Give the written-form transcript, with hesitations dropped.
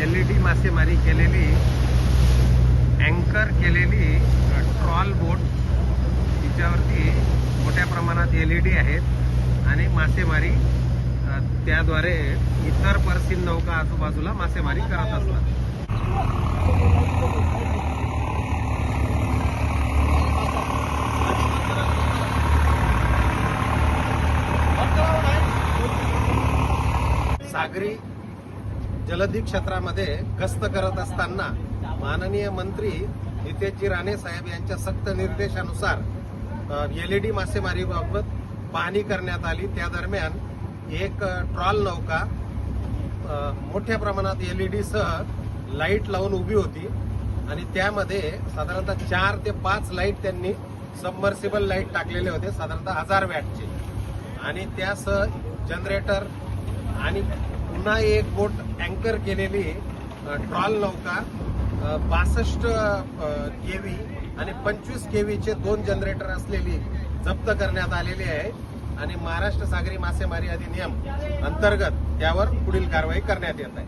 LED मासेमारी केलेली, अँकर केलेली ट्रॉल बोट, तिच्यावरती मोठ्या प्रमाणात LED आहेत आणि मासेमारी त्याद्वारे इतर परसीन नौका आजूबाजूला मासेमारी करत असतात. सागरी जलदी क्षेत्रामध्ये गस्त करत असताना माननीय मंत्री नितेशजी राणे साहेब यांच्या सक्त निर्देशानुसार LED मासेमारीबाबत पाहणी करण्यात आली. त्या दरम्यान एक ट्रॉल नौका मोठ्या प्रमाणात LED सह लाईट लावून उभी होती आणि त्यामध्ये साधारणतः 4 ते 5 लाईट त्यांनी सबमर्सिबल लाईट टाकलेले होते, साधारणतः 1000 वॅटचे, आणि त्यासह जनरेटर आणि पुन्हा एक बोट अँकर केलेली ट्रॉल नौका 62 केव्ही आणि 25 केव्हीचे 2 जनरेटर असलेली जप्त करण्यात आलेली आहे आणि महाराष्ट्र सागरी मासेमारी अधिनियम अंतर्गत त्यावर पुढील कारवाई करण्यात येत आहे.